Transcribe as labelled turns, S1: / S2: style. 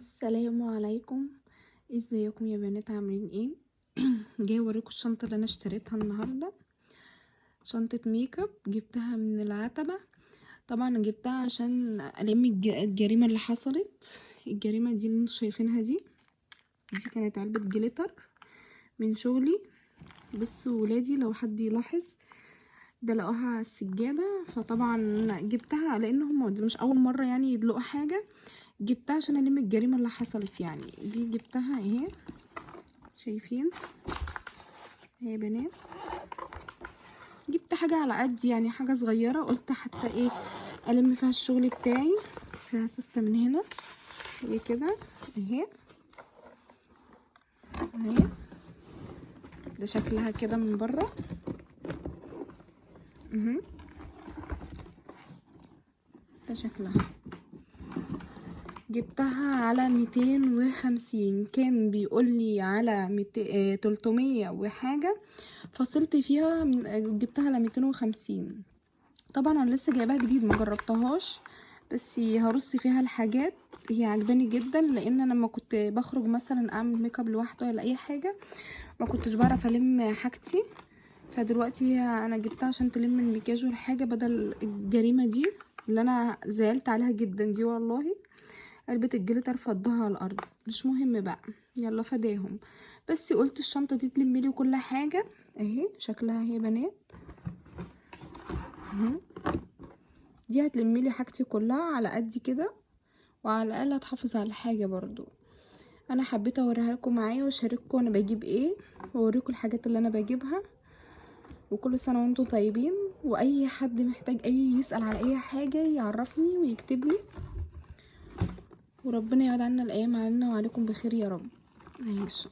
S1: السلام عليكم. ازيكم يا بنات، عاملين ايه؟ جاي اوريكم الشنطه اللي انا اشتريتها النهارده. شنطه ميك اب جبتها من العتبه. طبعا جبتها عشان الم الجريمه اللي حصلت. الجريمه دي اللي انتوا شايفينها دي كانت علبه جليتر من شغلي. بصوا ولادي لو حد يلاحظ ده لقوها على السجاده، فطبعا جبتها لانهم مش اول مره يعني يدلقوا حاجه. جبتها عشان الم الجريمه اللي حصلت يعني. دي جبتها اهي، شايفين اهي بنات. جبت حاجه على قد يعني حاجه صغيره، قلت حتى ايه الم فيها الشغل بتاعي. فيها سوسته من هنا ايه كده اهي اهي. ده شكلها كده من بره ده شكلها. جبتها على 250، كان بيقولي على 300 وحاجة، فصلت فيها جبتها على 250. طبعا انا لسه جايباها جديد ما جربتهاش، بس هرص فيها الحاجات. هي عجباني جدا لان انا لما كنت بخرج مثلا اعمل ميك اب لوحده ولا اي حاجه ما كنتش بعرف الم حاجتي. فدلوقتي انا جبتها عشان تلم المكياج والحاجه بدل الجريمه دي اللي انا زعلت عليها جدا دي والله. علبة الجليتر فضها على الارض، مش مهم بقى، يلا فداهم. بس قلت الشنطة دي تلملي كل حاجة اهي. شكلها اهي بنات دي هتلملي حاجتي كلها على قد كده، وعلى الاقل هتحافظ على الحاجة برضو. انا حبيت اوريها لكم معايا واشارككم انا بجيب ايه، واوريكم الحاجات اللي انا بجيبها. وكل سنة وانتم طيبين، واي حد محتاج يسأل على اي حاجة يعرفني ويكتب لي. وربنا يعود عنا الايام علينا وعليكم بخير يا رب. ماشي.